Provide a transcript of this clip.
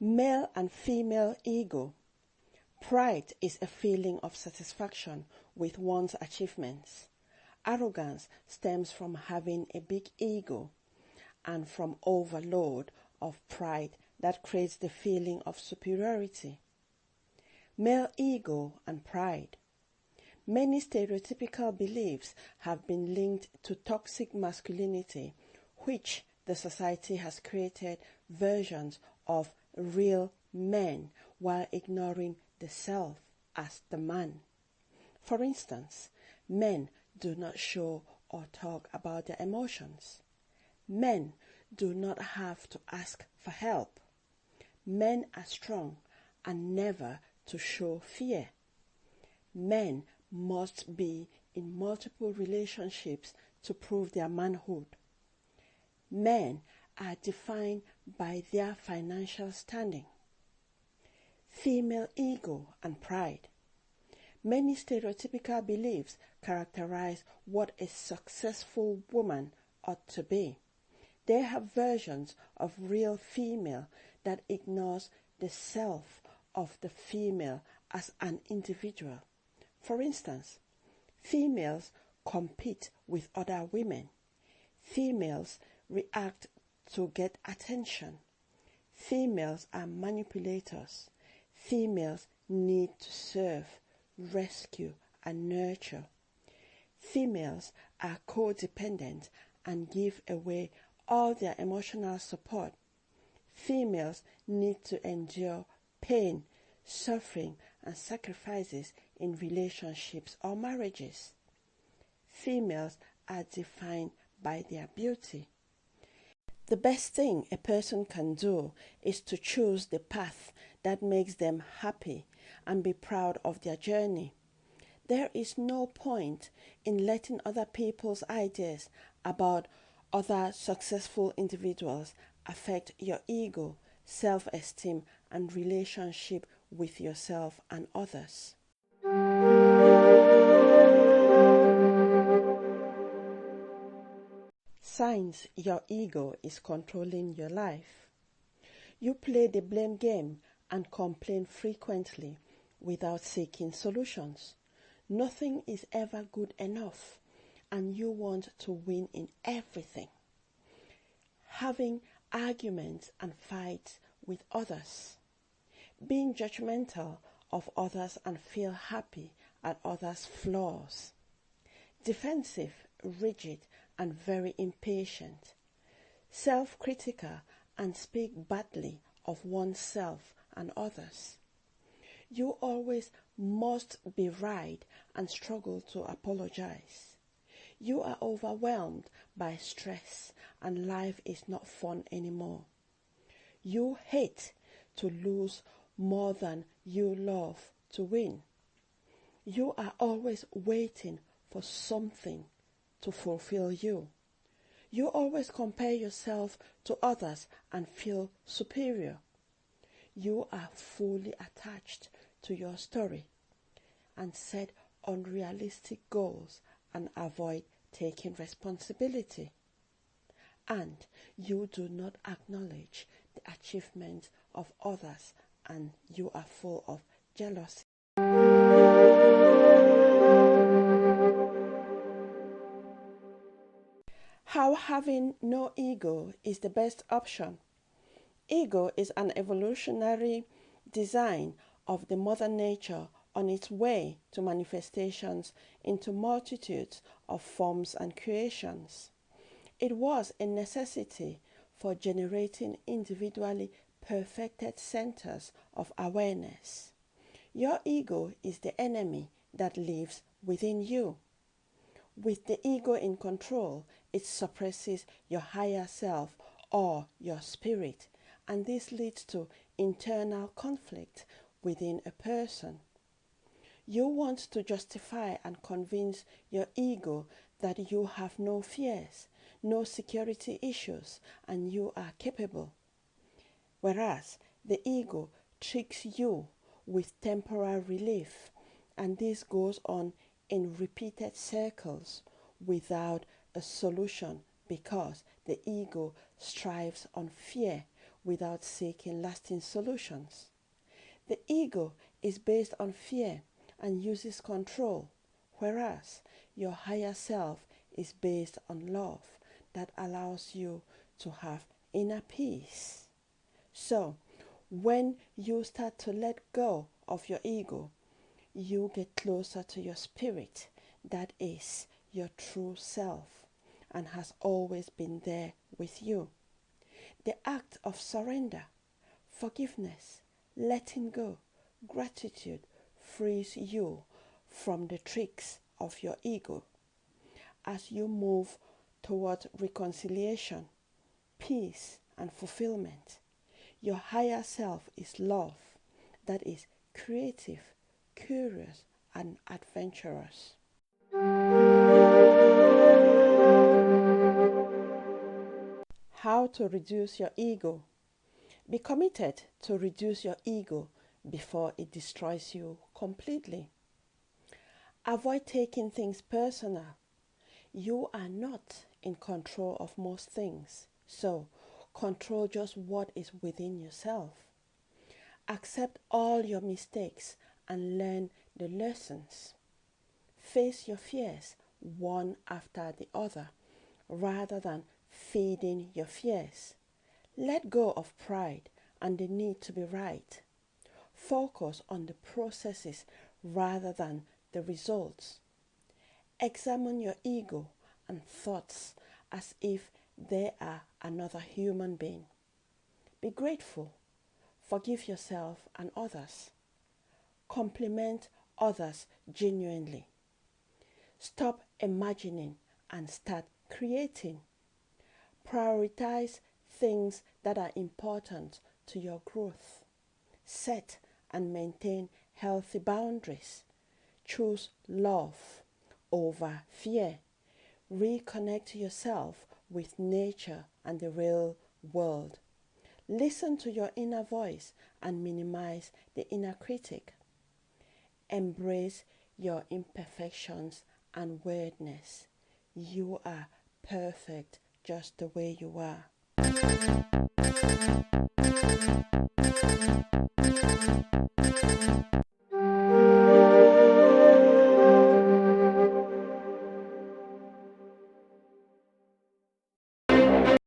Male and female ego. Pride is a feeling of satisfaction with one's achievements. Arrogance stems from having a big ego and from overload of pride that creates the feeling of superiority. Male ego and pride. Many stereotypical beliefs have been linked to toxic masculinity, which the society has created versions of real men while ignoring the self as the man. For instance, men do not show or talk about their emotions. Men do not have to ask for help. Men are strong and never to show fear. Men must be in multiple relationships to prove their manhood. Men are defined by their financial standing. Female ego and pride. Many stereotypical beliefs characterize what a successful woman ought to be. They have versions of real female that ignores the self of the female as an individual. For instance, females compete with other women. Females react to get attention. Females are manipulators. Females need to serve, rescue, and nurture. Females are codependent and give away all their emotional support. Females need to endure pain, suffering, and sacrifices in relationships or marriages. Females are defined by their beauty. The best thing a person can do is to choose the path that makes them happy and be proud of their journey. There is no point in letting other people's ideas about other successful individuals affect your ego, self-esteem, and relationship with yourself and others. Signs your ego is controlling your life. You play the blame game and complain frequently without seeking solutions. Nothing is ever good enough, and you want to win in everything. Having arguments and fights with others. Being judgmental of others and feel happy at others' flaws. Defensive, rigid, and very impatient. Self-critical and speak badly of oneself and others. You always must be right and struggle to apologize. You are overwhelmed by stress and life is not fun anymore. You hate to lose more than you love to win. You are always waiting for something to fulfill you. You always compare yourself to others and feel superior. You are fully attached to your story and set unrealistic goals and avoid taking responsibility. And you do not acknowledge the achievements of others and you are full of jealousy. How having no ego is the best option. Ego is an evolutionary design of the mother nature on its way to manifestations into multitudes of forms and creations. It was a necessity for generating individually perfected centers of awareness. Your ego is the enemy that lives within you. With the ego in control, it suppresses your higher self or your spirit, and this leads to internal conflict within a person. You want to justify and convince your ego that you have no fears, no security issues, and you are capable. Whereas the ego tricks you with temporary relief, and this goes on in repeated circles without a solution because the ego strives on fear without seeking lasting solutions. The ego is based on fear and uses control, whereas your higher self is based on love that allows you to have inner peace. So, when you start to let go of your ego, you get closer to your spirit that is your true self and has always been there with you. The act of surrender, forgiveness, letting go, gratitude frees you from the tricks of your ego. As you move toward reconciliation, peace, and fulfillment, your higher self is love that is creative, curious, and adventurous. How to reduce your ego. Be committed to reduce your ego before it destroys you completely. Avoid taking things personal. You are not in control of most things, so control just what is within yourself. Accept all your mistakes and learn the lessons. Face your fears one after the other rather than feeding your fears. Let go of pride and the need to be right. Focus on the processes rather than the results. Examine your ego and thoughts as if they are another human being. Be grateful. Forgive yourself and others. Compliment others genuinely. Stop imagining and start creating. Prioritize things that are important to your growth. Set and maintain healthy boundaries. Choose love over fear. Reconnect yourself with nature and the real world. Listen to your inner voice and minimize the inner critic. Embrace your imperfections and weirdness. You are perfect just the way you are.